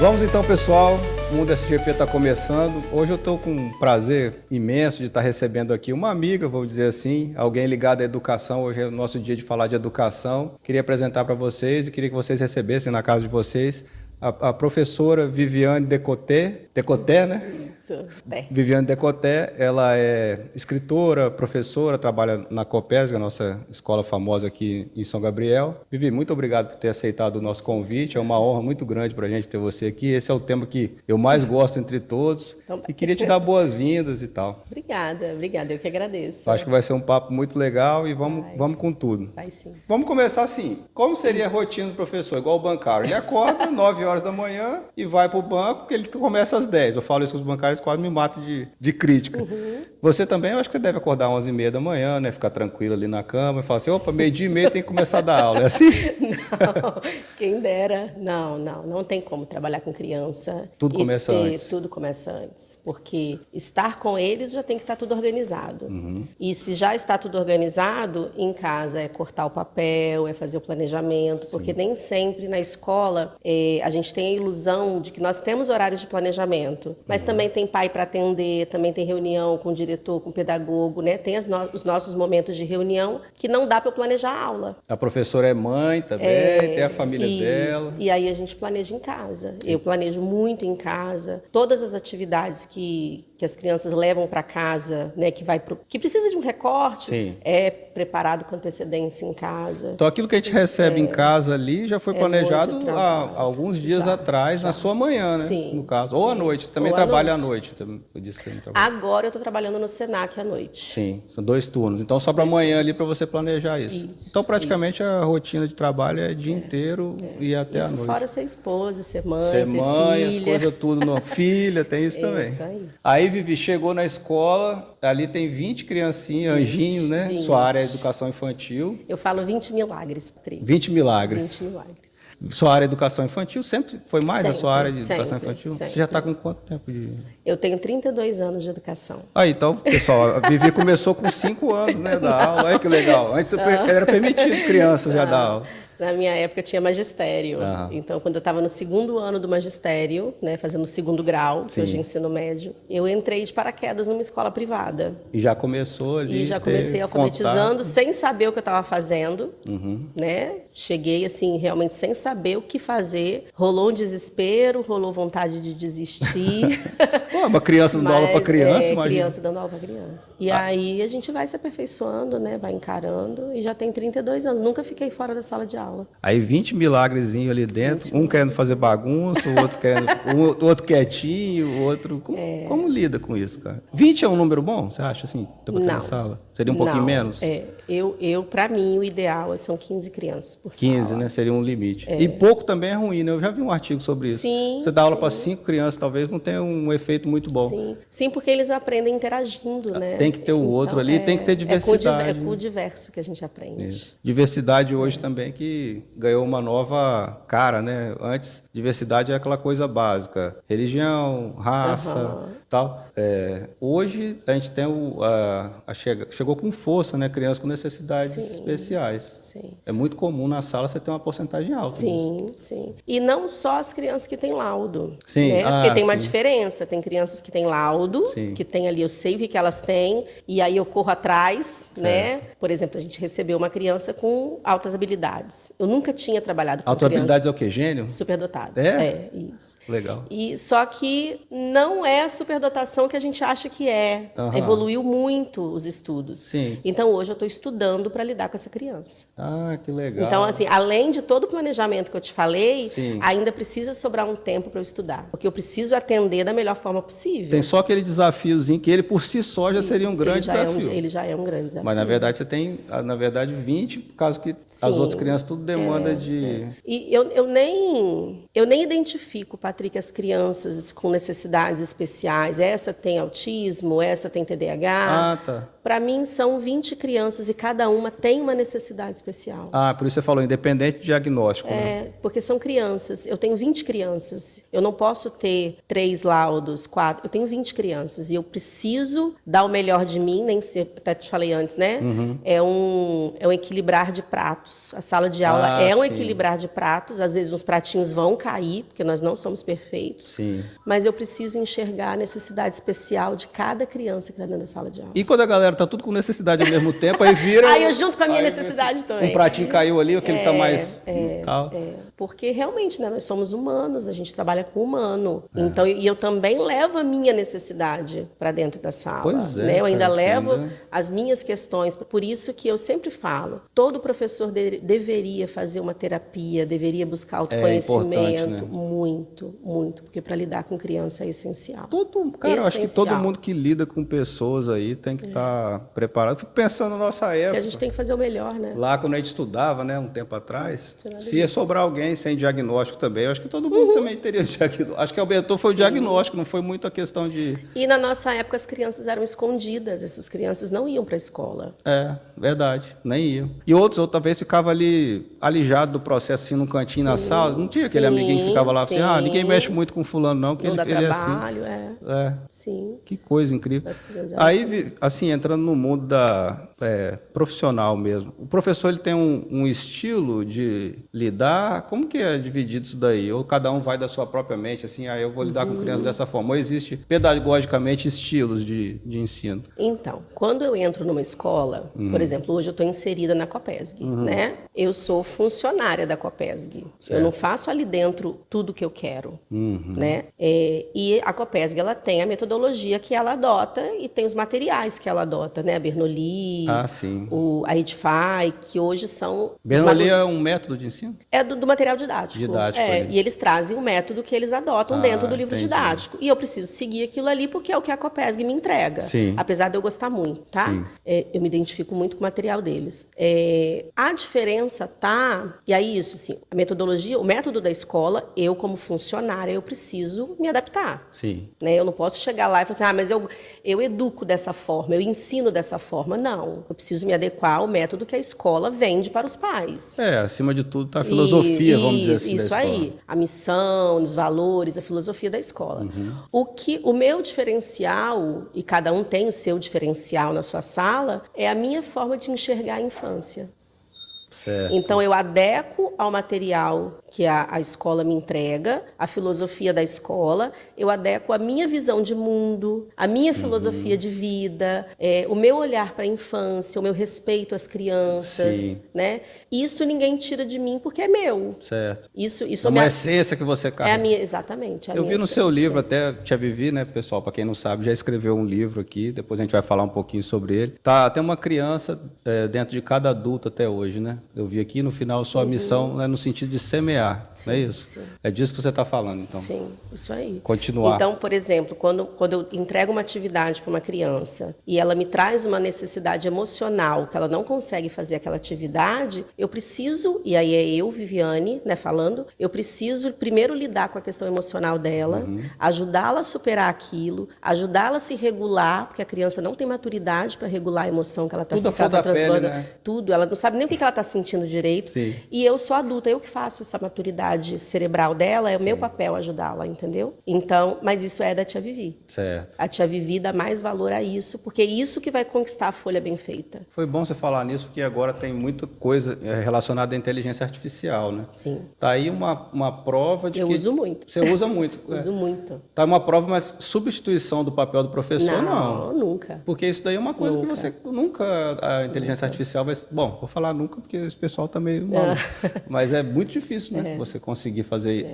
Vamos então, pessoal, o Mundo SGP está começando. Hoje eu estou com um prazer imenso de estar recebendo aqui uma amiga, vou dizer assim, alguém ligado à educação. Hoje é o nosso dia de falar de educação. Queria apresentar para vocês e queria que vocês recebessem na casa de vocês a professora Viviane Decoté. Decoté, né? Isso, Viviane Decoté, ela é escritora, professora, trabalha na Copesg, a nossa escola famosa aqui em São Gabriel. Vivi, muito obrigado por ter aceitado o nosso convite, é uma honra muito grande para a gente ter você aqui. Esse é o tema que eu mais gosto entre todos e queria te dar boas-vindas e tal. Obrigada, eu que agradeço. Acho que vai ser um papo muito legal e vamos com tudo. Vai sim. Vamos começar assim, como seria a rotina do professor? Igual o bancário, ele acorda 9 horas da manhã e vai para o banco, porque ele começa às 10. Eu falo isso com os bancários, quase me matam de crítica. Você também, eu acho que você deve acordar às 11h30 da manhã, né? Ficar tranquilo ali na cama e falar assim, opa, 12h30 tem que começar a dar aula. É assim? Não, quem dera. Não tem como trabalhar com criança. Tudo começa antes. Tudo começa antes. Porque estar com eles já tem que estar tudo organizado. E se já está tudo organizado, em casa é cortar o papel, é fazer o planejamento, porque nem sempre na escola a gente tem a ilusão de que nós temos horários de planejamento, mas também tem pai para atender, também tem reunião com o diretor, com o pedagogo, né? Tem os nossos momentos de reunião que não dá para eu planejar a aula. A professora é mãe também, tem a família dela. E aí a gente planeja em casa. Eu planejo muito em casa. Todas as atividades que as crianças levam para casa, né? Que precisa de um recorte, é preparado com antecedência em casa. Então aquilo que a gente recebe em casa ali já foi planejado há alguns dias atrás, na sua manhã, né? Sim, no caso. Ou à noite, você também trabalha à noite. Foi disso que a gente trabalha. Agora eu estou trabalhando no Senac à noite. Sim, são 2 turnos. Então sobra amanhã ali para você planejar isso. Então praticamente a rotina de trabalho é dia inteiro e até à noite. Fora ser esposa, ser mãe, ser mãe, filha. as coisas tudo. Filha, tem isso também. Isso aí. Aí, Vivi, chegou na escola, ali tem 20 criancinhas, anjinhos, né? 20. Sua área é educação infantil. Eu falo 20 milagres, Patrícia. 20 milagres. 20 milagres. Sua área é educação infantil sempre foi mais a sua área de educação infantil? Sempre. Você já está com quanto tempo de... Eu tenho 32 anos de educação. Aí, então, pessoal, a Vivi começou com 5 anos, né, da aula. Olha que legal. Antes era permitido crianças já dar aula. Na minha época tinha magistério. Então, quando eu estava no 2º ano do magistério, né, fazendo o 2º grau, que hoje é ensino médio, eu entrei de paraquedas numa escola privada. E já começou ali. E já comecei alfabetizando sem saber o que eu estava fazendo, né? Cheguei assim realmente sem saber o que fazer. Rolou um desespero, rolou vontade de desistir. Pô, uma criança dando aula para criança, imagina. Criança dando aula para criança. E aí a gente vai se aperfeiçoando, né? Vai encarando e já tem 32 anos. Nunca fiquei fora da sala de aula. Aí 20 milagrezinhos ali dentro, um querendo fazer bagunça, o outro quietinho, o outro... Como lida com isso, cara? 20 é um número bom, você acha, assim, pra ter na sala? Seria um pouquinho menos? Para mim, o ideal são 15 crianças por sala. 15, né? Seria um limite. E pouco também é ruim, né? Eu já vi um artigo sobre isso. Sim, você dá aula para 5 crianças, talvez não tenha um efeito muito bom. Sim, porque eles aprendem interagindo, né? Tem que ter o outro ali, tem que ter diversidade. É com o diverso que a gente aprende. Isso. Diversidade hoje também que ganhou uma nova cara, né? Antes, diversidade é aquela coisa básica. Religião, raça, tal. Hoje, a gente tem chegou com força, né? Crianças com necessidades especiais. Sim. É muito comum na sala você ter uma porcentagem alta. Sim. E não só as crianças que têm laudo. Sim. Né? Porque tem uma diferença. Tem crianças que têm laudo, que tem ali, eu sei o que elas têm, e aí eu corro atrás, né? Por exemplo, a gente recebeu uma criança com altas habilidades. Eu nunca tinha trabalhado com altas habilidades é o quê? Gênio? Superdotado. Isso. Legal. E só que não é a superdotação que a gente acha que é. Evoluiu muito os estudos. Sim. Então, hoje eu estou estudando para lidar com essa criança. Ah, que legal. Então, assim, além de todo o planejamento que eu te falei, ainda precisa sobrar um tempo para eu estudar. Porque eu preciso atender da melhor forma possível. Tem só aquele desafiozinho que ele, por si só, já seria um grande desafio. Ele já é um grande desafio. Mas, na verdade, você tem, 20, por causa que as outras crianças tudo demanda de... E eu nem identifico, Patrick, as crianças com necessidades especiais. Essa tem autismo, essa tem TDAH. Para mim, são 20 crianças e cada uma tem uma necessidade especial. Ah, por isso você falou independente de diagnóstico, né? Porque são crianças. Eu tenho 20 crianças. Eu não posso ter 3 laudos, 4. Eu tenho 20 crianças e eu preciso dar o melhor de mim, nem sei, até te falei antes, né? É um equilibrar de pratos. A sala de aula é um equilibrar de pratos. Às vezes os pratinhos vão cair, porque nós não somos perfeitos. Sim. Mas eu preciso enxergar a necessidade especial de cada criança que está dentro da sala de aula. E quando a galera tá tudo com necessidade ao mesmo tempo, aí vira... Aí eu junto com a minha necessidade também. Um pratinho caiu ali, aquele tá mais... tal. Porque realmente, né, nós somos humanos, a gente trabalha com humano. Então, e eu também levo a minha necessidade para dentro da sala. Pois é, né? Eu ainda cara, levo as minhas questões. Por isso que eu sempre falo, todo professor deveria fazer uma terapia, deveria buscar autoconhecimento. Né? Muito, muito. Porque para lidar com criança é essencial. Cara, eu acho que todo mundo que lida com pessoas aí tem que estar preparado. Fico pensando na nossa época. E a gente tem que fazer o melhor, né? Lá, quando a gente estudava, né, um tempo atrás, se ia sobrar alguém sem diagnóstico também, eu acho que todo mundo também teria diagnóstico. Acho que aumentou foi o diagnóstico, não foi muito a questão de... E na nossa época as crianças eram escondidas, essas crianças não iam para a escola. Verdade, nem iam. E outros, outra vez, ficava ali alijado do processo, assim, num cantinho na sala. Não tinha aquele amiguinho que ficava lá assim, ninguém mexe muito com fulano não, que não ele dá trabalho, é assim. Sim. Que coisa incrível. Aí, assim, entrando no mundo da profissional mesmo, o professor ele tem um estilo de lidar, como que é dividido isso daí? Ou cada um vai da sua própria mente, assim, eu vou lidar com crianças dessa forma, ou existe pedagogicamente estilos de ensino? Então, quando eu entro numa escola, por exemplo, hoje eu estou inserida na Copesg, né? Eu sou funcionária da Copesg. Eu não faço ali dentro tudo que eu quero, né? E a Copesg, ela tem a metodologia que ela adota e tem os materiais que ela adota, né? A Bernoulli, a Edify, que hoje são... Bernoulli é um método de ensino? É do material didático. E eles trazem o método que eles adotam dentro do livro didático. E eu preciso seguir aquilo ali porque é o que a Copesg me entrega. Sim. Apesar de eu gostar muito, tá? Eu me identifico muito com o material deles. A diferença tá... E aí isso, assim, a metodologia, o método da escola, eu como funcionária, eu preciso me adaptar. Sim. Né? Eu não posso chegar lá e falar assim, mas eu educo dessa forma, eu ensino dessa forma. Não. Eu preciso me adequar ao método que a escola vende para os pais. Acima de tudo tá a filosofia, vamos dizer assim, isso da escola. Aí. A missão, os valores, a filosofia da escola. O meu diferencial, e cada um tem o seu diferencial na sua sala, é a minha forma de enxergar a infância. Certo. Então, eu adequo ao material que a escola me entrega, a filosofia da escola, eu adequo a minha visão de mundo, a minha filosofia de vida, o meu olhar para a infância, o meu respeito às crianças, né? Isso ninguém tira de mim porque é meu. Certo. Isso é uma essência que você carrega. Exatamente. Eu vi no seu livro, até Tia Vivi, né, pessoal, para quem não sabe, já escreveu um livro aqui, depois a gente vai falar um pouquinho sobre ele. Tem uma criança dentro de cada adulto até hoje, né? Eu vi aqui no final sua missão, né, no sentido de semear, não é isso? Sim. É disso que você está falando, então. Sim, isso aí. Continuar. Então, por exemplo, quando eu entrego uma atividade para uma criança e ela me traz uma necessidade emocional que ela não consegue fazer aquela atividade, eu preciso, e aí é eu, Viviane, né, falando, eu preciso primeiro lidar com a questão emocional dela, ajudá-la a superar aquilo, ajudá-la a se regular, porque a criança não tem maturidade para regular a emoção que ela está transbordando. Né? Tudo, ela não sabe nem o que ela está sentindo direito. Sim. E eu sou adulta, eu que faço essa maturidade cerebral dela, é o meu papel ajudá-la, entendeu? Então, mas isso é da Tia Vivi. Certo. A Tia Vivi dá mais valor a isso, porque é isso que vai conquistar a folha bem feita. Foi bom você falar nisso, porque agora tem muita coisa relacionada à inteligência artificial, né? Sim. Tá aí uma prova de eu que... uso muito. Você usa muito. Uso muito. Tá uma prova, mas substituição do papel do professor, não. Não, nunca. Porque isso daí é uma coisa que você nunca... A inteligência artificial vai... Bom, vou falar nunca, porque esse pessoal tá meio maluco. Mas é muito difícil, né? Você conseguir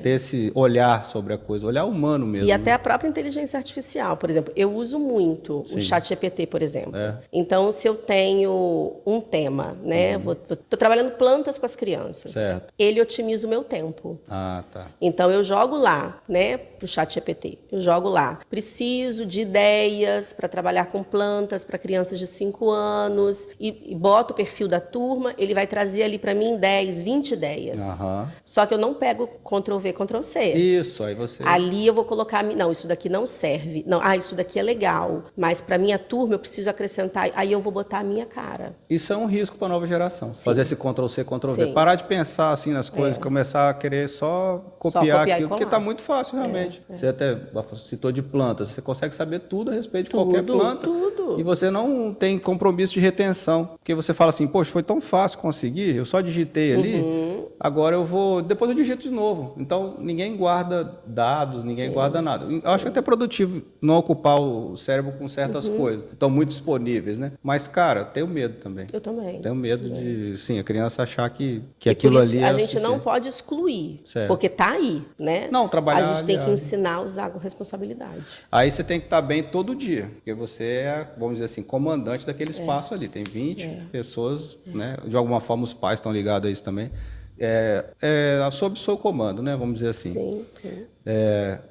ter esse olhar sobre a coisa, olhar humano mesmo. E até a própria inteligência artificial, por exemplo, eu uso muito o ChatGPT, por exemplo. Então, se eu tenho um tema, né? Estou trabalhando plantas com as crianças. Certo. Ele otimiza o meu tempo. Ah, tá. Então, eu jogo lá, né? Para o ChatGPT. Eu jogo lá. Preciso de ideias para trabalhar com plantas para crianças de 5 anos e boto o perfil da turma. Ele vai trazer ali para mim 10, 20 ideias. Só que eu não pego Ctrl+V, Ctrl+C. Isso, aí você... Ali eu vou colocar, não, isso daqui não serve. Não, isso daqui é legal, mas para minha turma eu preciso acrescentar, aí eu vou botar a minha cara. Isso é um risco para a nova geração, fazer esse Ctrl+C, Ctrl+V. Sim. Parar de pensar assim nas coisas, começar a querer só copiar aquilo, porque está muito fácil realmente. Você até citou de plantas, você consegue saber tudo a respeito de qualquer planta. E você não tem compromisso de retenção, porque você fala assim, poxa, foi tão fácil conseguir, eu só digitei ali, agora depois eu digito de novo. Então, ninguém guarda dados, ninguém guarda nada. Eu acho que é até produtivo não ocupar o cérebro com certas coisas. Estão muito disponíveis, né? Mas, cara, tenho medo também. Eu também. Tenho medo de, sim, a criança achar que aquilo ali é a gente não pode excluir, porque tá aí, né? Não, trabalhar... A gente tem que ensinar a usar com responsabilidade. Aí você tem que estar bem todo dia, porque você é, vamos dizer assim, comandante daquele espaço ali. Tem 20 pessoas, né? De alguma forma os pais estão ligados a isso também. Sob o seu comando, né? Vamos dizer assim. Sim, sim.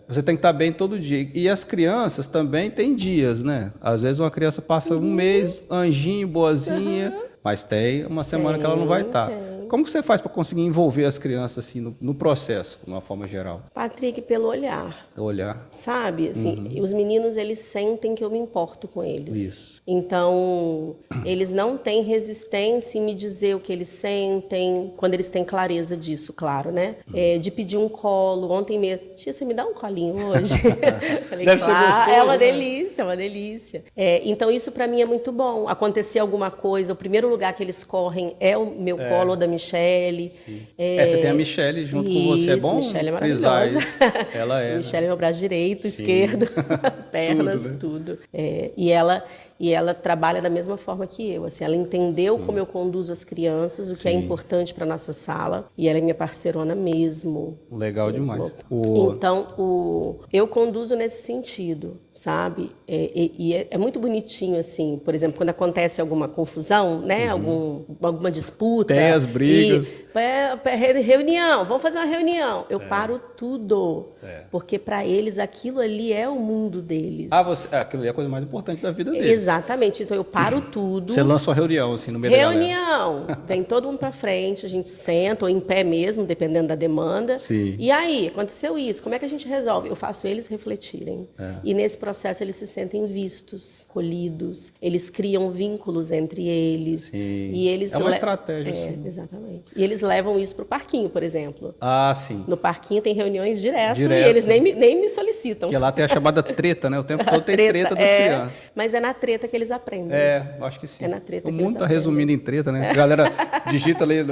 Você tem que estar bem todo dia. E as crianças também têm dias, né? Às vezes uma criança passa um mês, anjinho, boazinha, mas tem uma semana que ela não vai estar. Como que você faz para conseguir envolver as crianças assim no processo, de uma forma geral? Patrick, pelo olhar. Olhar. Sabe? Assim, os meninos, eles sentem que eu me importo com eles. Isso. Então, eles não têm resistência em me dizer o que eles sentem, quando eles têm clareza disso, claro, né? De pedir um colo. Ontem mesmo, tia, você me dá um colinho hoje? Falei, deve ser gostoso, é uma né? delícia, é uma delícia. Então, isso para mim é muito bom. Acontecer alguma coisa, o primeiro lugar que eles correm é o meu colo ou da Michele. Você tem a Michele junto com você, é bom Michele é frisar maravilhosa. isso. Ela é. Michele é meu braço direito, esquerdo, pernas, tudo. E ela trabalha da mesma forma que eu. Assim, ela entendeu como eu conduzo as crianças, o que é importante para nossa sala. E ela é minha parceirona mesmo. Legal demais. Então, eu conduzo nesse sentido, sabe? E é muito bonitinho, assim. Por exemplo, quando acontece alguma confusão, né? Alguma disputa. Tem as brigas. Reunião, vamos fazer uma reunião. Eu paro tudo. Porque para eles aquilo ali é o mundo deles. Aquilo ali é a coisa mais importante da vida deles. Exatamente. Então eu paro tudo. Você lança uma reunião assim no meio da galera. Reunião. Vem todo mundo para frente, a gente senta ou em pé mesmo, dependendo da demanda. Sim. E aí, aconteceu isso, como é que a gente resolve? Eu faço eles refletirem. E nesse processo eles se sentem vistos, colhidos, eles criam vínculos entre eles. Sim. E eles é uma estratégia. Exatamente. E eles levam isso para o parquinho, por exemplo. Sim. No parquinho tem reuniões direto. E eles nem me solicitam. Porque lá tem a chamada treta, né? O tempo todo tem treta das crianças. Mas é na treta que eles aprendem. Acho que sim. É na treta o mundo está resumindo em treta, né? A galera digita ali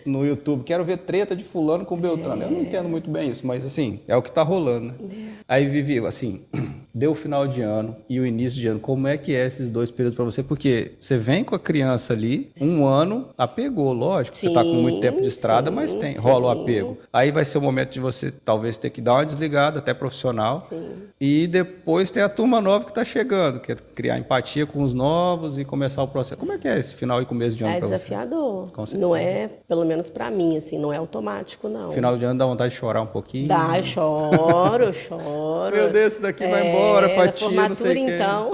no YouTube, quero ver treta de fulano com Beltrano. Eu não entendo muito bem isso, mas assim, é o que está rolando, né? Aí, Vivi, assim, deu o final de ano e o início de ano, como é que é esses dois períodos para você? Porque você vem com a criança ali, um ano, apegou, lógico, você está com muito tempo de estrada, mas rola o apego. Aí vai ser o momento de você talvez ter que dar uma desligada, até profissional, e depois tem a turma nova que está chegando, que é criar empatia com os novos e começar o processo. Como é que é esse final e começo de ano para você? É desafiador. Não é, pelo menos para mim, assim, não é automático, não. Final de ano dá vontade de chorar um pouquinho? Dá, eu choro. Meu Deus, esse daqui vai embora, patia, formatura, não sei quem. então.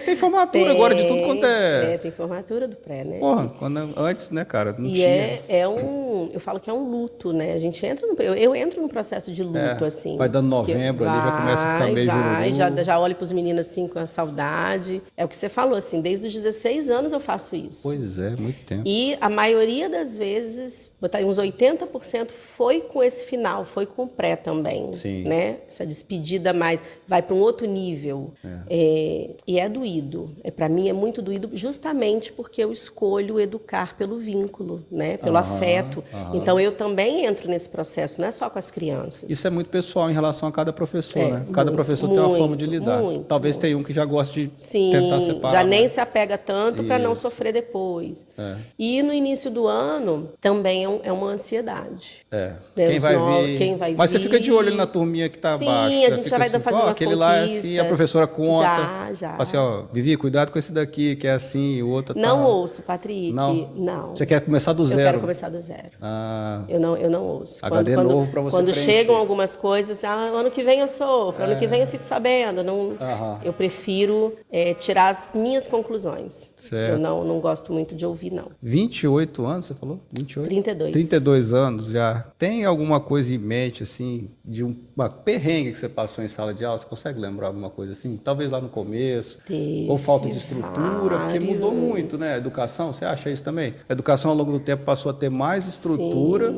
Tem formatura agora de tudo quanto é... Tem formatura do pré, né? Porra, antes, né, cara, não tinha. Eu falo que é um luto, né? A gente entra eu entro num processo de luto, assim. Vai dando novembro ali, já começa a ficar meio jururu. Já olho pros meninos, assim, com a saudade. É o que você falou, assim, desde os 16 anos eu faço isso. Pois é, muito tempo. E a maioria das vezes, botar uns 80% foi com esse final, foi com o pré também. Sim. Né? Essa despedida mais, vai para um outro nível. E é doído. Para mim é muito doído, justamente porque eu escolho educar pelo vínculo, né? Pelo afeto. Então eu também entro nesse processo, não é só com as crianças. Isso é muito pessoal em relação a cada professor, né? Cada professor tem uma forma de lidar. Talvez tenha um que já goste de tentar separar. Já nem se apega tanto para não sofrer depois. E no início do ano também é uma ansiedade. Né? Quem vai vir. Mas você fica de olho na turminha que está abaixo. Sim, a gente já vai fazendo umas aquele lá, assim, a professora conta. Já. Assim, ó, Vivi, cuidado com esse daqui, que é assim, o outro Não tá... ouço, Patrick. Não. Você quer começar do zero? Eu quero começar do zero. Ah, Eu não ouço. HD novo para você Quando preencher. chegam algumas coisas, ano que vem eu sofro, ano que vem eu fico sabendo. Não, eu prefiro tirar as minhas conclusões. Certo. Eu não gosto muito de ouvir, não. 28 anos, você falou? 28? 32. 32 anos já. Tem alguma coisa em mente, assim, de uma perrengue que você passou em sala de aula? Você consegue lembrar alguma coisa assim? Talvez lá no começo. Ou falta de estrutura, porque mudou muito, né? A educação, você acha isso também? A educação ao longo do tempo passou a ter mais estrutura,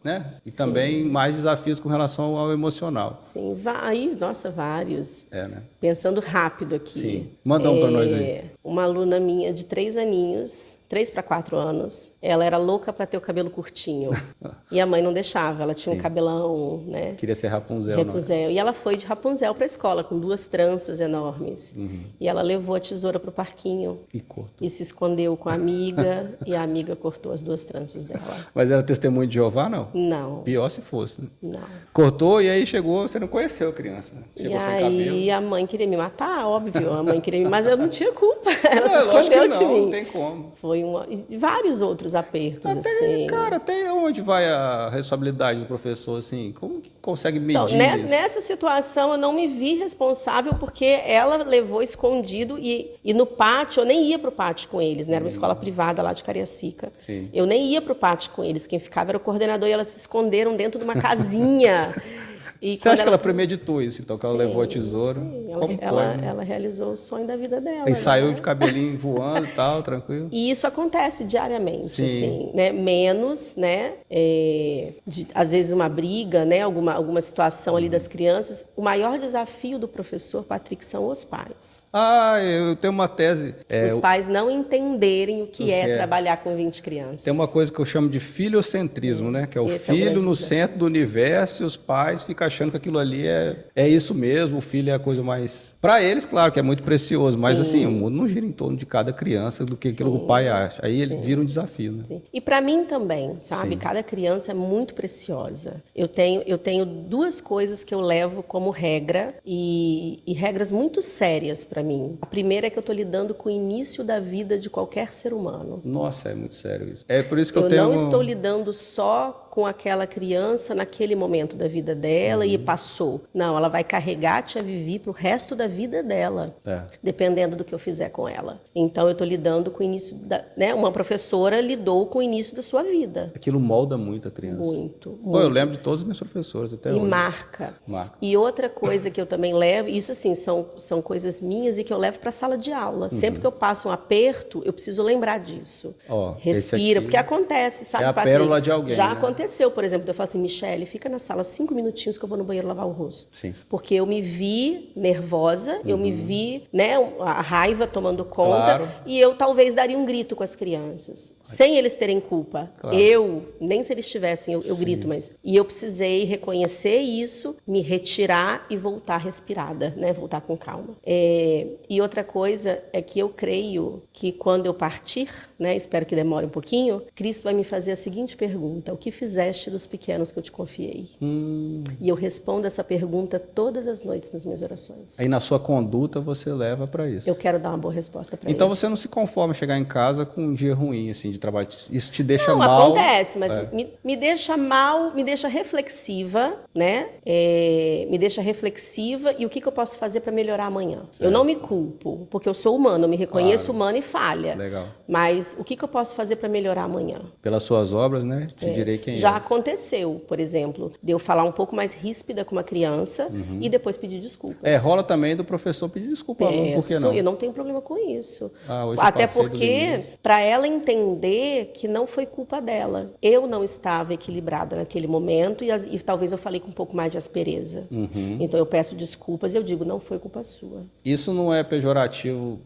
né? E também mais desafios com relação ao emocional. Sim, nossa, vários. Né? Pensando rápido aqui. Sim. Manda um para nós aí. Uma aluna minha de 3 aninhos, 3 para 4 anos, ela era louca para ter o cabelo curtinho. E a mãe não deixava, ela tinha um cabelão, né? Queria ser Rapunzel. Rapunzel. E ela foi de Rapunzel para a escola, com 2 tranças enormes. E ela levou a tesoura para o parquinho. E se escondeu com a amiga, e a amiga cortou as 2 tranças dela. Mas era testemunho de Jeová, não? Não. Pior se fosse, né? Não. Cortou e aí chegou, você não conheceu a criança. Chegou sem cabelo. E a mãe queria me matar, óbvio. A mãe queria me... Mas eu não tinha culpa. Ela se lógico escondeu que de mim. Não tem como. Foi e vários outros apertos, assim. Cara, até onde vai a responsabilidade do professor, assim? Como que consegue medir Então, isso? nessa situação, eu não me vi responsável porque ela levou escondido e no pátio, eu nem ia para o pátio com eles, né? Era uma escola privada lá de Cariacica. Sim. Eu nem ia para o pátio com eles. Quem ficava era o coordenador e elas se esconderam dentro de uma casinha. Você acha que ela premeditou isso, então, que ela levou a tesoura? Como pode? Ela realizou o sonho da vida dela. E saiu de cabelinho voando e tal, tranquilo? E isso acontece diariamente, Sim. assim, né? Menos, né? Às vezes uma briga, né? Alguma situação ali das crianças. O maior desafio do professor, Patrick, são os pais. Eu tenho uma tese. Os pais não entenderem o que é trabalhar com 20 crianças. Tem uma coisa que eu chamo de filiocentrismo, né? Que é o Esse filho é o no centro do universo e os pais ficam achando que aquilo ali é isso mesmo, o filho é a coisa mais... Para eles, claro, que é muito precioso, mas assim, o mundo não gira em torno de cada criança do que aquilo que o pai acha. Aí ele vira um desafio, né? Sim. E para mim também, sabe? Cada criança é muito preciosa. Eu tenho 2 coisas que eu levo como regra e regras muito sérias para mim. A primeira é que eu estou lidando com o início da vida de qualquer ser humano. Nossa, é muito sério isso. É por isso que eu não estou lidando só com aquela criança naquele momento da vida dela e passou. Não, ela vai carregar a tia Vivi para o resto da vida dela, dependendo do que eu fizer com ela. Então, eu estou lidando com o início né? Uma professora lidou com o início da sua vida. Aquilo molda muito a criança. Muito. Pô, eu lembro de todos os meus professores até hoje. E marca. E outra coisa que eu também levo, isso assim, são coisas minhas e que eu levo para a sala de aula. Sempre que eu passo um aperto, eu preciso lembrar disso. Respira, porque acontece, sabe, é a Patrick? pérola de alguém, Já né? Aconteceu, por exemplo, eu falo assim, Michele, fica na sala 5 minutinhos que eu vou no banheiro lavar o rosto. Sim. Porque eu me vi nervosa, eu me vi, né, a raiva tomando conta, e eu talvez daria um grito com as crianças, sem eles terem culpa. Nem se eles tivessem, eu grito, mas... E eu precisei reconhecer isso, me retirar e voltar respirada, né, voltar com calma. E outra coisa é que eu creio que quando eu partir, né, espero que demore um pouquinho, Cristo vai me fazer a seguinte pergunta: o que fizeste dos pequenos que eu te confiei? E eu respondo essa pergunta todas as noites nas minhas orações. Aí na sua conduta você leva para isso. Eu quero dar uma boa resposta para ele. Então você não se conforma a chegar em casa com um dia ruim assim de trabalho. Isso te deixa mal? Não, acontece, mas me deixa mal, me deixa reflexiva, né? Me deixa reflexiva e o que eu posso fazer para melhorar amanhã? Eu não me culpo, porque eu sou humana, eu me reconheço humana e falha. Legal. Mas o que eu posso fazer para melhorar amanhã? Pelas suas obras, né? Te direi quem Já aconteceu, por exemplo, de eu falar um pouco mais ríspida com uma criança e depois pedir desculpas. Rola também do professor pedir desculpa ao aluno, por que não? Eu não tenho problema com isso. Hoje Até porque, para ela entender que não foi culpa dela. Eu não estava equilibrada naquele momento e talvez eu falei com um pouco mais de aspereza. Então eu peço desculpas e eu digo, não foi culpa sua. Isso não é pejorativo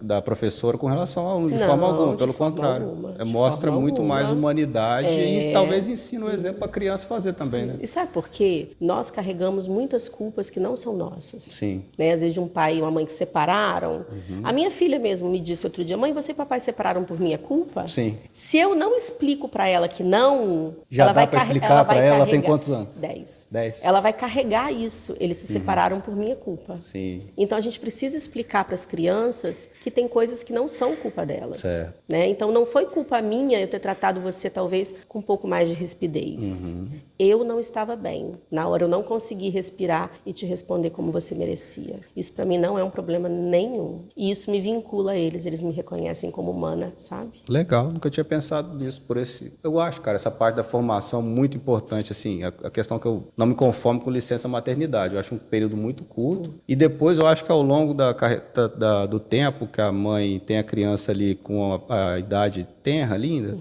da professora com relação ao aluno, de forma alguma, pelo contrário. Mostra muito mais humanidade e talvez talvez ensine o exemplo para a criança fazer também, né? E sabe por quê? Nós carregamos muitas culpas que não são nossas. Sim. Né? Às vezes de um pai e uma mãe que separaram. A minha filha mesmo me disse outro dia, mãe, você e papai separaram por minha culpa? Sim. Se eu não explico para ela que não, Já ela dá vai para explicar para ela, tem quantos anos? 10. 10. Ela vai carregar isso, eles se separaram por minha culpa. Sim. Então a gente precisa explicar para as crianças que tem coisas que não são culpa delas. Certo. Né? Então não foi culpa minha eu ter tratado você talvez com um pouco mais de rispidez. Eu não estava bem. Na hora eu não consegui respirar e te responder como você merecia. Isso para mim não é um problema nenhum. E isso me vincula a eles, eles me reconhecem como humana, sabe? Legal, nunca tinha pensado nisso por esse. Eu acho, cara, essa parte da formação muito importante, assim, a questão que eu não me conformo com licença maternidade. Eu acho um período muito curto. E depois eu acho que ao longo do tempo que a mãe tem a criança ali com a idade tenra, linda,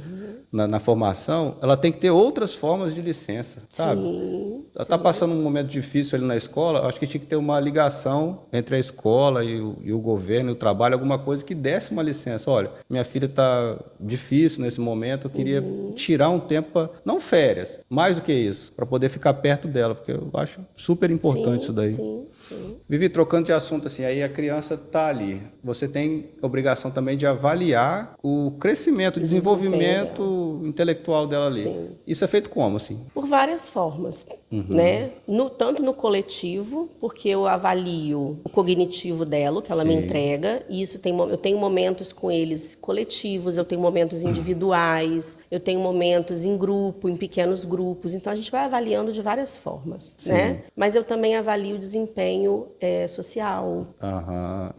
na formação, ela tem que ter outras formas de licença, sabe? Sim, Ela está passando um momento difícil ali na escola, acho que tinha que ter uma ligação entre a escola e o governo, e o trabalho, alguma coisa que desse uma licença. Olha, minha filha está difícil nesse momento, eu queria tirar um tempo, não férias, mais do que isso, para poder ficar perto dela, porque eu acho super importante isso daí. Sim, sim. Vivi, trocando de assunto assim, aí a criança está ali, você tem obrigação também de avaliar o crescimento, o desenvolvimento intelectual dela ali. Sim. Isso é feito como, assim? Por várias formas, né? Tanto no coletivo, porque eu avalio o cognitivo dela, o que ela me entrega, e isso eu tenho momentos com eles coletivos, eu tenho momentos individuais, eu tenho momentos em grupo, em pequenos grupos, então a gente vai avaliando de várias formas, né? Mas eu também avalio o desempenho social.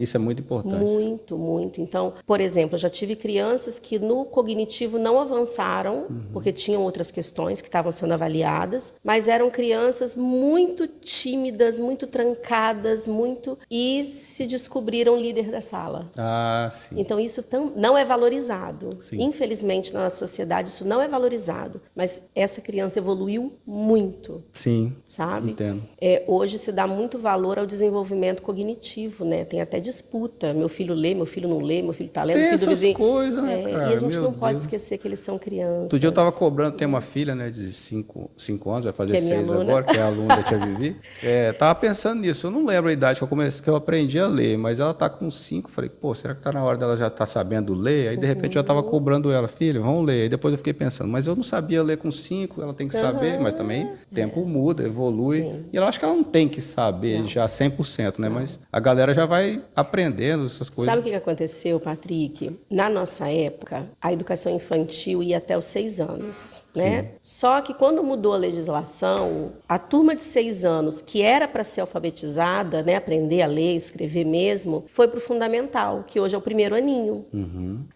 Isso é muito importante. Muito, muito. Então, por exemplo, eu já tive crianças que no cognitivo não avançaram, porque tinham outras questões que estavam sendo avaliadas, mas eram crianças muito tímidas, muito trancadas, e se descobriram líder da sala. Sim. Então, isso não é valorizado. Sim. Infelizmente, na nossa sociedade, isso não é valorizado. Mas essa criança evoluiu muito. Sim, Sabe? entendo. Hoje se dá muito valor ao desenvolvimento cognitivo, né? Tem até disputa. Meu filho lê, meu filho não lê, meu filho está lendo, Tem meu filho do essas vizinho. coisas, né, cara? E a gente Meu não pode Deus. esquecer que eles são crianças. Outro dia eu estava cobrando, tem uma filha, né, de 5 anos, vai fazer Que é minha 6 aluna. agora, que é a aluna da Tia Vivi. Tava pensando nisso, eu não lembro a idade que eu aprendi a ler, mas ela tá com 5, falei, pô, será que tá na hora dela já tá sabendo ler? Aí de repente eu já tava cobrando ela, filha, vamos ler. Aí depois eu fiquei pensando, mas eu não sabia ler com 5, ela tem que saber, mas também o tempo muda, evolui. Sim. E eu acho que ela não tem que saber já 100%, né? Mas a galera já vai aprendendo essas coisas. Sabe o que aconteceu, Patrick? Na nossa época, a educação infantil ia até os 6 anos, né? Só que quando mudou a legislação, a turma de 6 anos, que era para ser alfabetizada, né, aprender a ler, escrever mesmo, foi para o fundamental, que hoje é o primeiro aninho.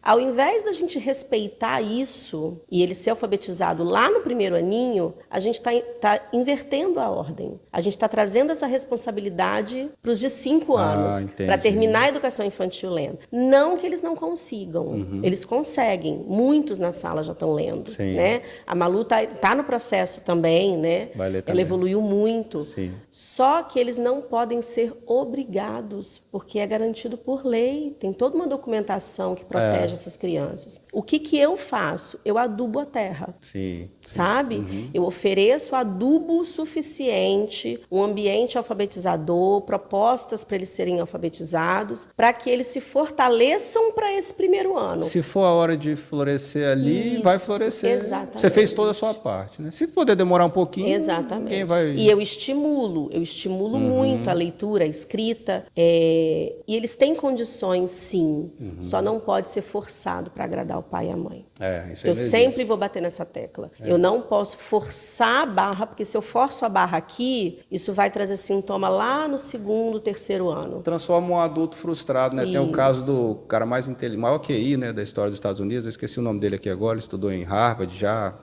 Ao invés da gente respeitar isso e ele ser alfabetizado lá no primeiro aninho, a gente está invertendo a ordem. A gente está trazendo essa responsabilidade para os de 5 anos, para terminar a educação infantil lendo. Não que eles não consigam, eles conseguem. Muitos na sala já estão lendo, né? A Malu tá no processo também, né? Vai ler Ela também. evoluiu muito. Sim. Só que eles não podem ser obrigados, porque é garantido por lei. Tem toda uma documentação que protege essas crianças. O que eu faço? Eu adubo a terra. Sim. Sabe? Eu ofereço adubo suficiente, um ambiente alfabetizador, propostas para eles serem alfabetizados, para que eles se fortaleçam para esse primeiro ano. Se for a hora de florescer ali, vai florescer. Exatamente. Você fez toda a sua parte, né? Se puder demorar um pouquinho, Exatamente. quem vai... E eu estimulo muito a leitura, a escrita, e eles têm condições, sim, só não pode ser forçado para agradar o pai e a mãe. Isso aí Eu não sempre existe. vou bater nessa tecla. Eu não posso forçar a barra, porque se eu forço a barra aqui, isso vai trazer sintoma lá no 2º, 3º ano. Transforma um adulto frustrado, né? Tem o caso do cara mais inteligente, maior QI, né, da história dos Estados Unidos, eu esqueci o nome dele aqui agora, ele estudou em Harvard já.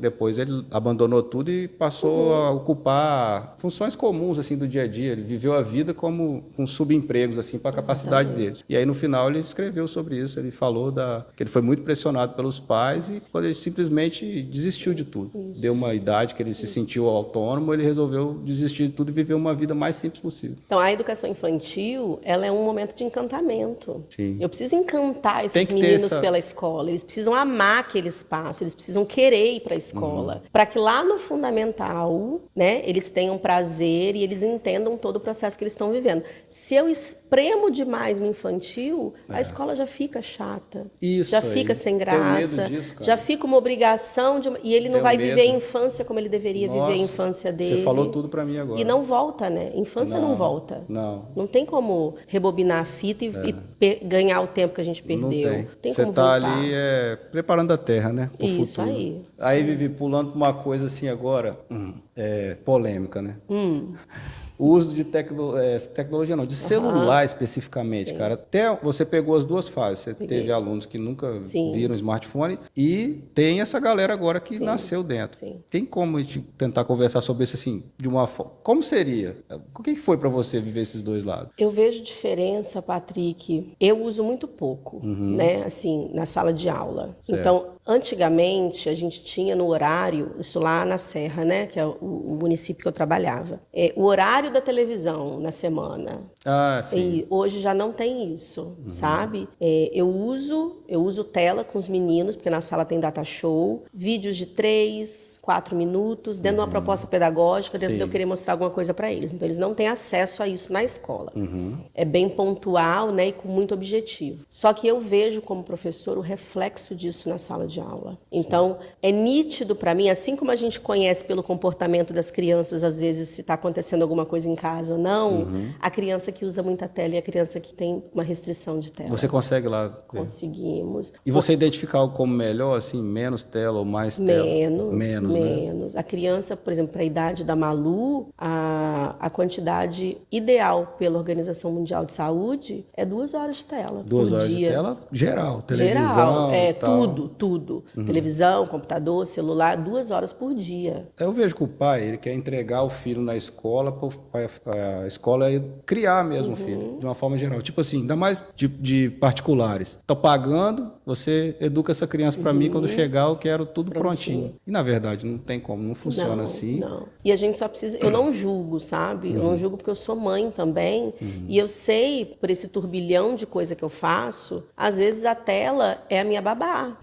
Depois ele abandonou tudo e passou começou a ocupar funções comuns assim do dia a dia. Ele viveu a vida como com subempregos assim para a capacidade dele. E aí no final ele escreveu sobre isso. Ele falou que ele foi muito pressionado pelos pais e quando ele simplesmente desistiu de tudo. Deu uma idade que ele se sentiu autônomo, ele resolveu desistir de tudo e viver uma vida mais simples possível. Então a educação infantil, ela é um momento de encantamento. Sim. Eu preciso encantar esses meninos pela escola. Eles precisam amar aquele espaço, eles precisam querer ir para a escola, para que lá no fundamental, né, eles tenham prazer e eles entendam todo o processo que eles estão vivendo. Se eu espremo demais no infantil, a escola já fica chata, já fica sem graça, já fica uma obrigação e ele não vai viver a infância como ele deveria viver a infância dele. Você falou tudo para mim agora. E não volta, né? Infância não volta. Não tem como rebobinar a fita e ganhar o tempo que a gente perdeu. Não tem. Você está ali preparando a terra, né? Pro Isso futuro. aí. Aí, Vivi, pulando para uma coisa assim agora, polêmica, né? O uso de tecnologia não, de celular especificamente, Sim. cara. Até você pegou as duas fases. Você teve alunos que nunca viram smartphone e tem essa galera agora que nasceu dentro. Sim. Tem como a gente tentar conversar sobre isso assim, de uma forma... Como seria? O que foi para você viver esses dois lados? Eu vejo diferença, Patrick. Eu uso muito pouco, né? Assim, na sala de aula. Certo. Então, antigamente, a gente tinha no horário, isso lá na Serra, né? Que é o município que eu trabalhava. O horário da televisão na semana. Sim. E hoje já não tem isso, sabe? Eu uso tela com os meninos, porque na sala tem data show, vídeos de 3, 4 minutos, dentro de uma proposta pedagógica, dentro de eu querer mostrar alguma coisa para eles. Então, eles não têm acesso a isso na escola. É bem pontual, né? E com muito objetivo. Só que eu vejo como professor o reflexo disso na sala de aula. Então, é nítido para mim, assim como a gente conhece pelo comportamento das crianças, às vezes, se está acontecendo alguma coisa em casa ou não, a criança que usa muita tela e a criança que tem uma restrição de tela. Você consegue lá? Conseguimos. E você identificar algo como melhor, assim, menos tela ou mais tela? Menos. Né? A criança, por exemplo, para a idade da Malu, a quantidade ideal pela Organização Mundial de Saúde é 2 horas de tela 2 horas dia. de tela geral, televisão, tudo. Televisão, computador, celular, 2 horas por dia. Eu vejo que o pai, ele quer entregar o filho na escola, para a escola criar mesmo o filho, de uma forma geral. Tipo assim, ainda mais de particulares. Tô pagando, você educa essa criança para mim, quando chegar eu quero tudo prontinho. E na verdade não tem como, não funciona assim. Não. E a gente só precisa... Eu não julgo, sabe? Eu não julgo porque eu sou mãe também. E eu sei, por esse turbilhão de coisa que eu faço, às vezes a tela é a minha babá.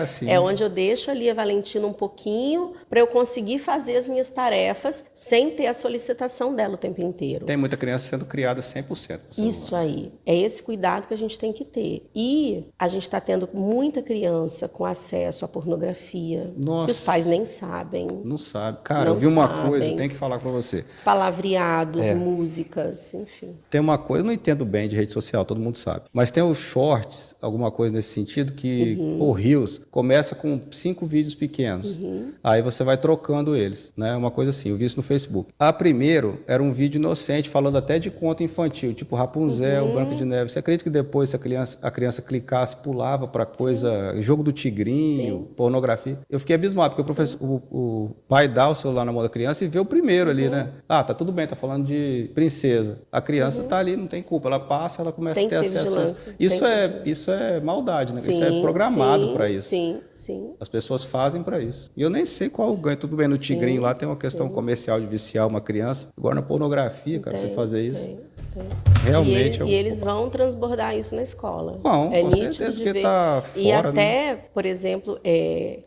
Sim. É onde eu deixo ali a Valentina um pouquinho para eu conseguir fazer as minhas tarefas sem ter a solicitação dela o tempo inteiro. Tem muita criança sendo criada 100%. Isso aí. É esse cuidado que a gente tem que ter. E a gente está tendo muita criança com acesso à pornografia. Nossa. Que os pais nem sabem. Não sabe. Cara, Não eu vi uma sabem. coisa, eu tenho que falar com você. Palavreados, músicas, enfim. Tem uma coisa, eu não entendo bem de rede social, todo mundo sabe. Mas tem os shorts, alguma coisa nesse sentido, que o Reels começa com 5 vídeos pequenos. Aí você vai trocando eles, né? Uma coisa assim, eu vi isso no Facebook. A primeiro era um vídeo inocente, falando até de conto infantil, tipo Rapunzel, Branca de Neve. Você acredita que depois, se a criança clicasse, pulava para coisa, jogo do tigrinho, pornografia? Eu fiquei abismado, porque o pai dá o celular na mão da criança e vê o primeiro ali, né? Tá tudo bem, tá falando de princesa. A criança tá ali, não tem culpa. Ela passa, ela começa a ter acesso a isso. Isso é maldade, né? Isso é programado para isso. Sim. As pessoas fazem para isso. E eu nem sei qual o ganho. Tudo bem, no tigrinho lá tem uma questão comercial de viciar uma criança. Agora na pornografia, cara, você fazer isso. Realmente. E eles vão transbordar isso na escola. Bom, é com nítido certeza de que ver. tá fora, e até, por exemplo,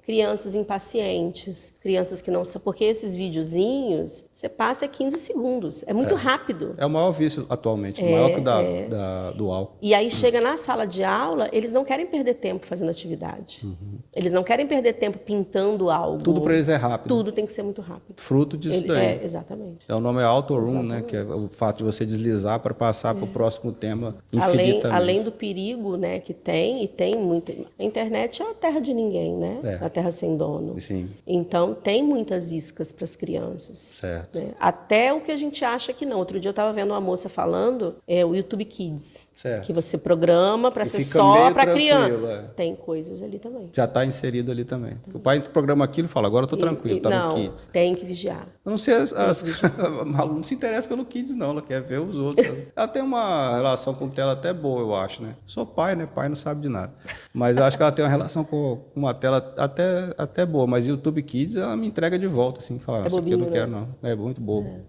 crianças impacientes, crianças que não sabem. Porque esses videozinhos, você passa 15 segundos. É muito rápido. É o maior vício atualmente, maior que do álcool. E aí chega na sala de aula, eles não querem perder tempo fazendo atividade. Eles não querem perder tempo pintando algo. Tudo para eles é rápido. Tudo tem que ser muito rápido. Fruto disso daí. Exatamente. O nome é auto room, né? Que é o fato de você deslizar finalizar para passar para o próximo tema infinitamente. Além do perigo, né, que tem, e tem muito. A internet é a terra de ninguém, né? A terra sem dono. Sim. Então, tem muitas iscas para as crianças. Certo. Né? Até o que a gente acha que não. Outro dia eu estava vendo uma moça falando, o YouTube Kids. Certo. Que você programa para ser fica só meio para tranquilo, criança. Tem coisas ali também. Já está inserido ali também. O pai programa aquilo e fala, agora eu estou tranquilo, está no Kids. Tem que vigiar. Eu não sei, a aluna não se interessa pelo Kids, não. Ela quer ver os outros. Ela tem uma relação com tela até boa, eu acho, né? Sou pai, né? Pai não sabe de nada. Mas eu acho que ela tem uma relação com uma tela até boa. Mas YouTube Kids, ela me entrega de volta, assim. Fala, isso aqui eu não quero, não. É muito bobo.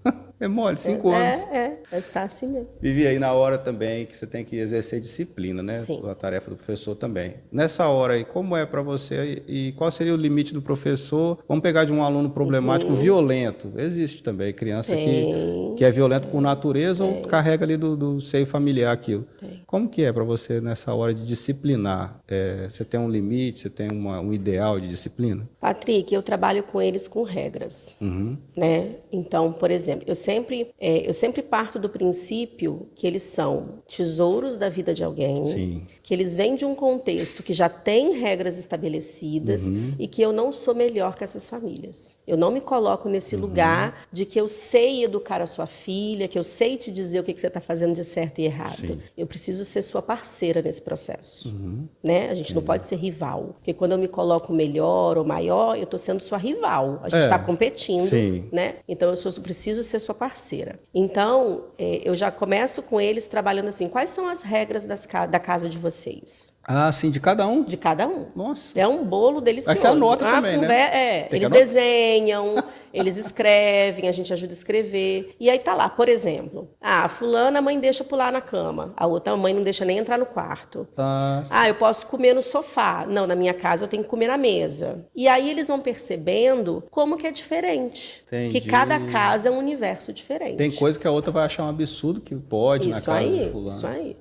É mole, 5 anos. Está assim mesmo. Vivi aí na hora também que você tem que exercer disciplina, né? Sim. A tarefa do professor também. Nessa hora aí, como é para você e qual seria o limite do professor? Vamos pegar de um aluno problemático violento. Existe também criança que é violento por natureza ou carrega ali do seio familiar aquilo. Como que é para você nessa hora de disciplinar? Você tem um limite, você tem um ideal de disciplina? Patrick, eu trabalho com eles com regras, né? Então, por exemplo, eu sempre parto do princípio que eles são tesouros da vida de alguém, Sim. que eles vêm de um contexto que já tem regras estabelecidas e que eu não sou melhor que essas famílias. Eu não me coloco nesse lugar de que eu sei educar a sua filha, que eu sei te dizer o que você está fazendo de certo e errado. Sim. Eu preciso ser sua parceira nesse processo. Né? A gente não pode ser rival, porque quando eu me coloco melhor ou maior, eu estou sendo sua rival. A gente está competindo, né? Então eu preciso ser sua parceira. Então, eu já começo com eles trabalhando assim, quais são as regras da casa de vocês? Ah, sim, de cada um? De cada um. Nossa. É um bolo delicioso. Aí você anota também, né? Eles desenham, eles escrevem, a gente ajuda a escrever. E aí tá lá, por exemplo, a fulana a mãe deixa pular na cama, a outra mãe não deixa nem entrar no quarto. Eu posso comer no sofá. Não, na minha casa eu tenho que comer na mesa. E aí eles vão percebendo como que é diferente. Entendi. Que cada casa é um universo diferente. Tem coisa que a outra vai achar um absurdo que pode na casa de fulano. Isso aí.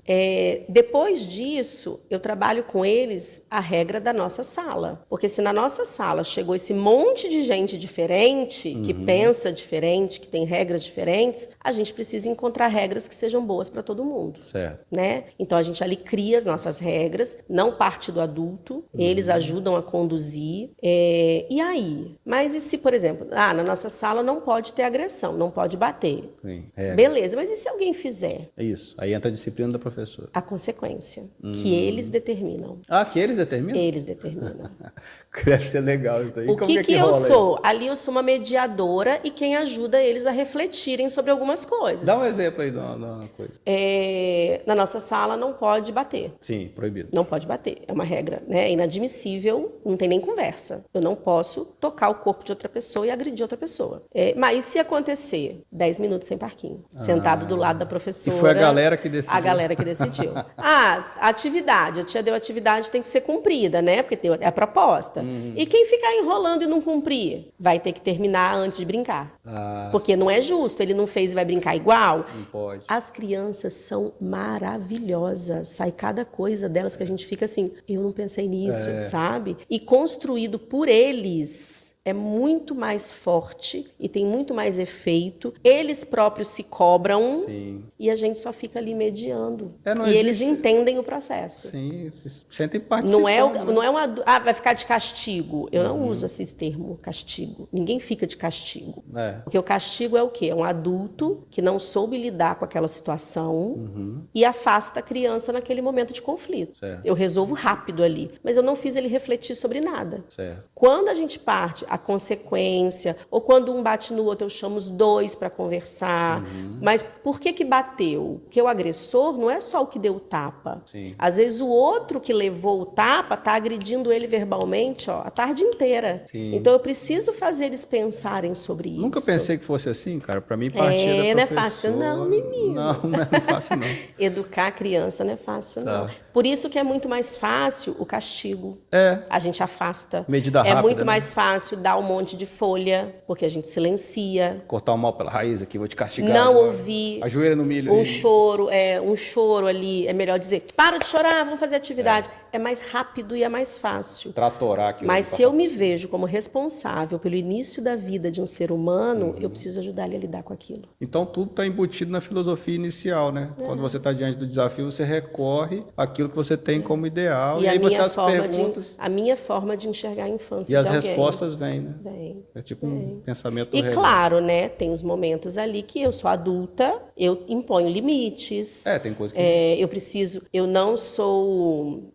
Depois disso, eu trabalho com eles a regra da nossa sala. Porque se na nossa sala chegou esse monte de gente diferente, que pensa diferente, que tem regras diferentes, a gente precisa encontrar regras que sejam boas para todo mundo. Certo. Né? Então a gente ali cria as nossas regras, não parte do adulto, eles ajudam a conduzir. E aí? Mas e se, por exemplo, na nossa sala não pode ter agressão, não pode bater. Sim, beleza, mas e se alguém fizer? É isso. Aí entra a disciplina da professora. A consequência, que eles determinam. Que eles determinam? Eles determinam. Deve ser legal isso daí. O que eu sou? Isso? Ali eu sou uma mediadora e quem ajuda eles a refletirem sobre algumas coisas. Dá um exemplo aí de uma coisa. Na nossa sala não pode bater. Sim, proibido. Não pode bater, é uma regra, né? É inadmissível, não tem nem conversa. Eu não posso tocar o corpo de outra pessoa e agredir outra pessoa. Mas e se acontecer? 10 minutos sem parquinho, sentado do lado da professora. E foi a galera que decidiu. A galera que decidiu. Atividade. A tia deu atividade, tem que ser cumprida, né? Porque é a proposta. E quem ficar enrolando e não cumprir, vai ter que terminar antes de brincar. Porque não é justo, ele não fez e vai brincar igual. Não pode. As crianças são maravilhosas. Sai cada coisa delas que a gente fica assim, eu não pensei nisso, sabe? E construído por eles é muito mais forte e tem muito mais efeito. Eles próprios se cobram. Sim. E a gente só fica ali mediando. E eles entendem o processo. Sim, se sentem participando. Não é uma... vai ficar de castigo. Eu não uso esse termo, castigo. Ninguém fica de castigo. Porque o castigo é o quê? É um adulto que não soube lidar com aquela situação e afasta a criança naquele momento de conflito. Certo. Eu resolvo rápido ali. Mas eu não fiz ele refletir sobre nada. Certo. Quando a gente parte a consequência, ou quando um bate no outro, eu chamo os dois para conversar. Mas por que bateu? Porque o agressor não é só o que deu o tapa. Sim. Às vezes o outro que levou o tapa está agredindo ele verbalmente a tarde inteira. Sim. Então eu preciso fazer eles pensarem sobre isso. Nunca pensei que fosse assim, cara. Para mim, partia da professora. Não é fácil não, menino. Não é fácil não. Educar a criança não é fácil não. Por isso que é muito mais fácil o castigo. A gente afasta. Medida rápida, muito mais fácil dar um monte de folha, porque a gente silencia. Cortar o mal pela raiz aqui, vou te castigar. Não agora. ouvir. Ajoelha no milho. Um choro ali. É melhor dizer, para de chorar, vamos fazer atividade. é mais rápido e é mais fácil. Tratorar aquilo. Mas se eu me vejo como responsável pelo início da vida de um ser humano, eu preciso ajudar ele a lidar com aquilo. Então tudo está embutido na filosofia inicial, né? Quando você está diante do desafio, você recorre àquilo que você tem como ideal. E aí você as perguntas... A minha forma de enxergar a infância E as de alguém. respostas vêm, né? Vem. É tipo um pensamento E real. claro, né? Tem os momentos ali que eu sou adulta, eu imponho limites. Tem coisa que... Eu não sou,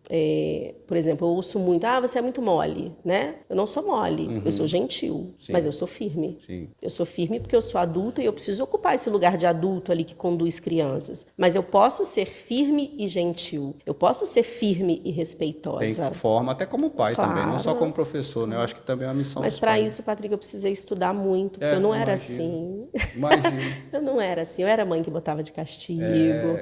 por exemplo, eu ouço muito, você é muito mole, né? Eu não sou mole, eu sou gentil, mas eu sou firme. Sim. Eu sou firme porque eu sou adulta e eu preciso ocupar esse lugar de adulto ali que conduz crianças. Mas eu posso ser firme e gentil, eu posso ser firme e respeitosa. Tem forma até como pai também, não só como professor, né? Eu acho que também é uma missão. Mas para isso, Patrick, eu precisei estudar muito, porque eu não era assim. Imagina. Eu não era assim, eu era mãe que botava de castigo,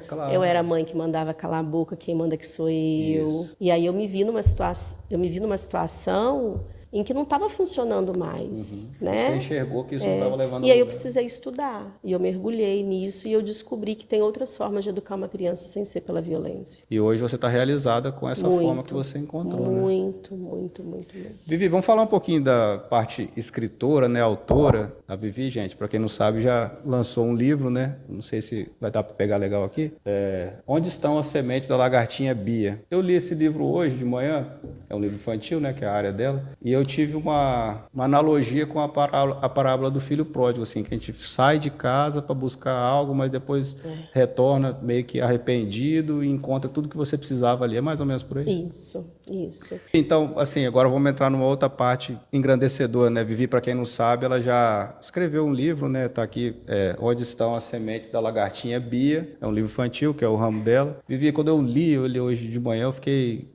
claro. eu era mãe que mandava calar a boca, quem manda que sou eu. Isso. E aí eu me vi numa situação em que não estava funcionando mais, né? Você enxergou que isso não estava levando E aí eu lugar. precisei estudar, e eu mergulhei nisso, e eu descobri que tem outras formas de educar uma criança sem ser pela violência. E hoje você está realizada com essa forma que você encontrou, né? Muito. Vivi, vamos falar um pouquinho da parte escritora, né, autora. A Vivi, gente, para quem não sabe, já lançou um livro, né? Não sei se vai dar para pegar legal aqui. Onde estão as sementes da lagartinha Bia? Eu li esse livro hoje de manhã, é um livro infantil, né, que é a área dela, e eu tive uma analogia com a parábola do filho pródigo, assim, que a gente sai de casa para buscar algo, mas depois retorna meio que arrependido e encontra tudo que você precisava ali. É mais ou menos por aí? Isso. Então, assim, agora vamos entrar numa outra parte engrandecedora, né? Vivi, para quem não sabe, ela já escreveu um livro, né? Tá aqui, Onde Estão as Sementes da Lagartinha Bia. É um livro infantil, que é o ramo dela. Vivi, quando eu li hoje de manhã, eu fiquei...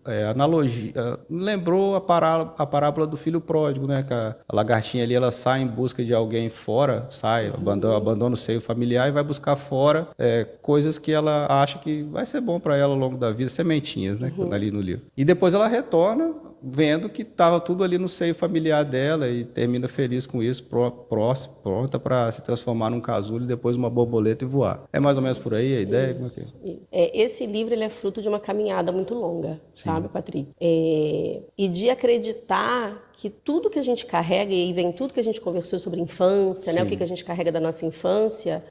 lembrou a parábola do filho pródigo, né? Que a lagartinha ali, ela sai em busca de alguém fora, abandona o seio familiar e vai buscar fora coisas que ela acha que vai ser bom para ela ao longo da vida, sementinhas, né? Ali no livro. E depois ela retorna vendo que estava tudo ali no seio familiar dela e termina feliz com isso, pronta para se transformar num casulo e depois uma borboleta e voar. É mais ou menos por aí a ideia? Como é que é? Esse livro ele é fruto de uma caminhada muito longa, sabe, Patrick? E de acreditar que tudo que a gente carrega, e aí vem tudo que a gente conversou sobre infância, né? O que a gente carrega da nossa infância,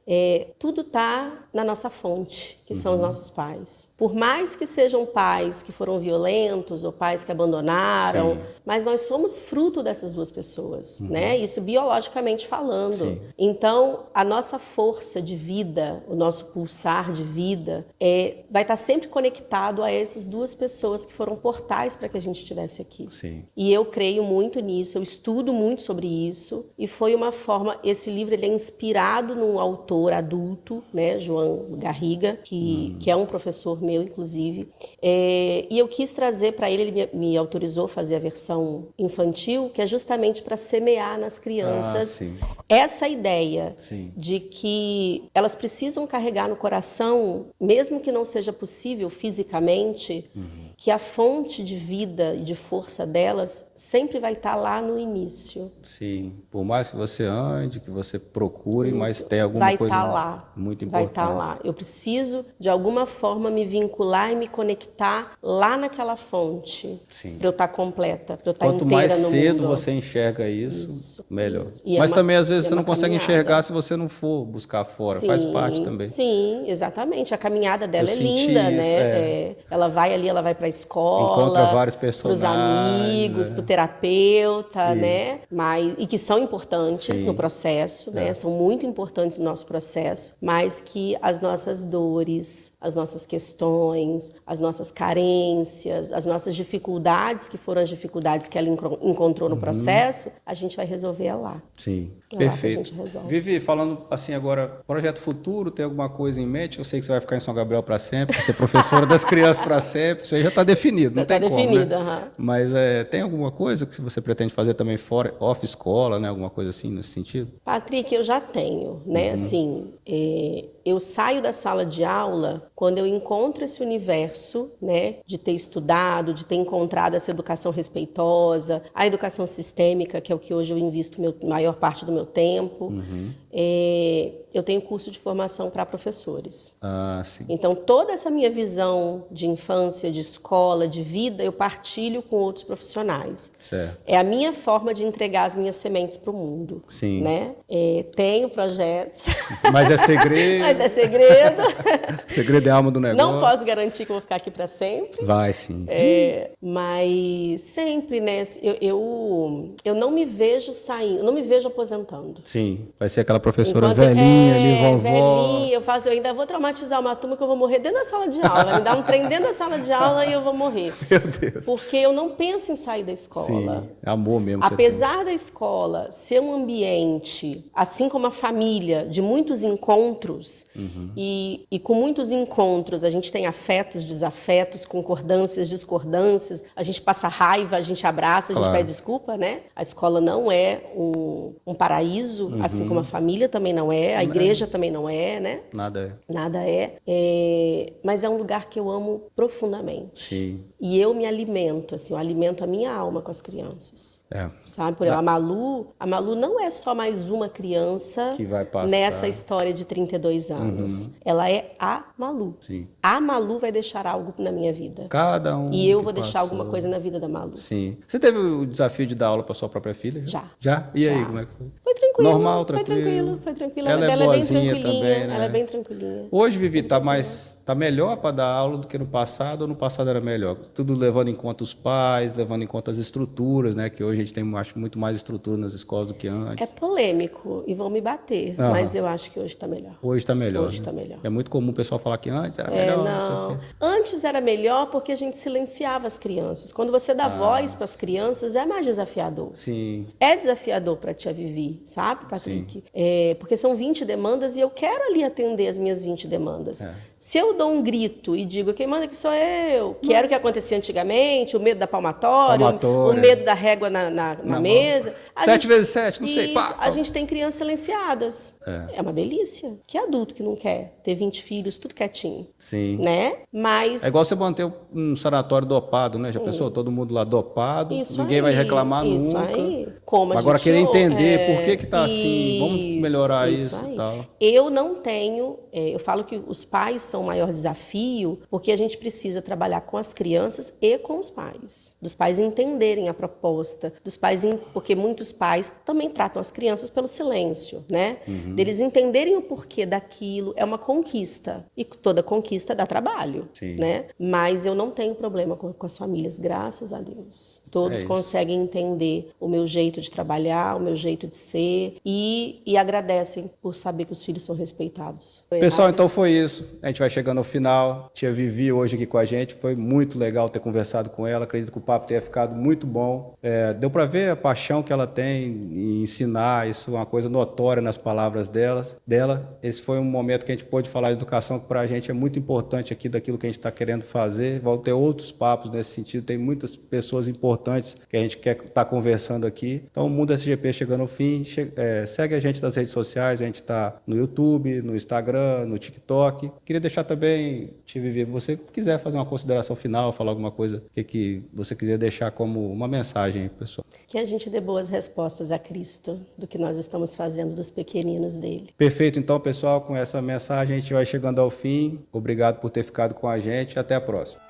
tudo está na nossa fonte, que são os nossos pais. Por mais que sejam pais que foram violentos ou pais que abandonaram, mas nós somos fruto dessas duas pessoas, né? Isso biologicamente falando. Então, a nossa força de vida, o nosso pulsar de vida, vai estar sempre conectado a essas duas pessoas que foram portais para que a gente estivesse aqui. E eu creio muito nisso, eu estudo muito sobre isso, e foi uma forma, esse livro ele é inspirado num autor adulto, né, João Garriga, que é um professor meu, inclusive, e eu quis trazer para ele me autorizou a fazer a versão infantil, que é justamente para semear nas crianças essa ideia de que elas precisam carregar no coração, mesmo que não seja possível fisicamente, que a fonte de vida e de força delas sempre vai estar lá no início. Sim, por mais que você ande, que você procure, mas tem alguma coisa muito importante. Vai estar lá. Eu preciso, de alguma forma, me vincular e me conectar lá naquela fonte, para eu estar completa, para eu estar inteira no mundo. Quanto mais cedo você enxerga isso, melhor. Mas também, às vezes, você não consegue enxergar se você não for buscar fora, faz parte também. Sim, exatamente. A caminhada dela é linda, né? Ela vai ali, ela vai para a escola, encontra vários personagens, para os amigos, para o terapeuta, né? E que são importantes no processo, né? São muito importantes no nosso processo, mas que as nossas dores, as nossas questões, as nossas carências, as nossas dificuldades, que foram as dificuldades que ela encontrou no processo, a gente vai resolver lá. Sim, perfeito. Vivi, falando assim agora, projeto futuro, tem alguma coisa em mente? Eu sei que você vai ficar em São Gabriel para sempre, ser professora das crianças para sempre, isso aí já está definido, não tem como, né? Mas tem alguma coisa que você pretende fazer também fora, off-escola, né? Alguma coisa assim nesse sentido? Patrick, eu já tenho, né? Assim, eu saio da sala de aula quando eu encontro esse universo, né, de ter estudado, de ter encontrado essa educação respeitosa, a educação sistêmica, que é o que hoje eu invisto maior parte do meu tempo. Eu tenho curso de formação para professores. Sim. Então, toda essa minha visão de infância, de escola, de vida, eu partilho com outros profissionais. Certo. É a minha forma de entregar as minhas sementes para o mundo. Sim. Né? Tenho projetos. Mas é segredo. Mas é segredo. Segredo é a alma do negócio. Não posso garantir que eu vou ficar aqui para sempre. Vai, sim. Mas sempre, né? Eu não me vejo saindo, não me vejo aposentando. Sim, vai ser aquela professora velhinha ali, vovó. Velhinha, eu ainda vou traumatizar uma turma que eu vou morrer dentro da sala de aula. Vai me dar um trem dentro da sala de aula e eu vou morrer. Meu Deus. Porque eu não penso em sair da escola. Sim, é amor mesmo. Apesar da escola ser um ambiente, assim como a família, de muitos encontros, e com muitos encontros a gente tem afetos, desafetos, concordâncias, discordâncias, a gente passa raiva, a gente abraça, a gente pede desculpa, né? A escola não é um paraíso, assim como a família também não é, a igreja também não é, né? Nada é. Nada é. Mas é um lugar que eu amo profundamente. Sim. E eu me alimento, assim, eu alimento a minha alma com as crianças. Sabe? Por exemplo, a Malu não é só mais uma criança que vai passar nessa história de 32 anos. Ela é a Malu. Sim. A Malu vai deixar algo na minha vida. Cada um. E eu vou deixar alguma coisa na vida da Malu. Sim. Você teve o desafio de dar aula para sua própria filha? Já. E aí, como é que foi? Foi tranquilo. Normal, tranquilo? Foi tranquilo. Ela é boazinha bem tranquilinha. também, né? Ela é bem tranquilinha. Hoje, Vivi, tá melhor para dar aula do que no passado, ou no passado era melhor? Tudo levando em conta os pais, levando em conta as estruturas, né? Que hoje a gente tem, acho, muito mais estrutura nas escolas do que antes. É polêmico e vão me bater, mas eu acho que hoje está melhor. Hoje está melhor. Hoje está melhor. É muito comum o pessoal falar que antes era melhor. Não. Antes era melhor porque a gente silenciava as crianças. Quando você dá voz para as crianças, é mais desafiador. Sim. É desafiador para a tia Vivi, sabe, Patrick? Porque são 20 demandas e eu quero ali atender as minhas 20 demandas. Se eu dou um grito e digo, quem manda aqui sou eu, que era o que acontecia antigamente, o medo da palmatória. O medo da régua na mesa. 7 vezes 7, não sei. Pá, a gente tem crianças silenciadas. É uma delícia. Que adulto que não quer ter 20 filhos, tudo quietinho. Sim. Né? Mas... É igual você manter um sanatório dopado, né? Já pensou? Todo mundo lá dopado, ninguém vai reclamar nunca. Aí. Como Agora querer entender por que tá assim, isso, vamos melhorar isso aí. e tal. Eu não tenho... eu falo que os pais são o maior desafio, porque a gente precisa trabalhar com as crianças e com os pais. Dos pais entenderem a proposta, dos pais... Porque muitos pais também tratam as crianças pelo silêncio, né? Deles entenderem o porquê daquilo, é uma conquista. E toda conquista dá trabalho, né? Mas eu não tenho problema com as famílias, graças a Deus. Todos conseguem entender o meu jeito de trabalhar, o meu jeito de ser e agradecem por saber que os filhos são respeitados. Pessoal, então foi isso. A gente vai chegando ao final. Tia Vivi hoje aqui com a gente. Foi muito legal ter conversado com ela. Acredito que o papo tenha ficado muito bom. Deu para ver a paixão que ela tem em ensinar. Isso é uma coisa notória nas palavras dela. Esse foi um momento que a gente pôde falar de educação, que para a gente é muito importante aqui daquilo que a gente está querendo fazer. Vão ter outros papos nesse sentido. Tem muitas pessoas importantes que a gente quer estar conversando aqui. Então, o Mundo SGP chegando ao fim. Segue a gente nas redes sociais. A gente está no YouTube, no Instagram, no TikTok. Queria deixar também, Tia Vivi, você quiser fazer uma consideração final, falar alguma coisa que você quiser deixar como uma mensagem, pessoal. Que a gente dê boas respostas a Cristo do que nós estamos fazendo dos pequeninos dele. Perfeito, então, pessoal, com essa mensagem a gente vai chegando ao fim. Obrigado por ter ficado com a gente. Até a próxima.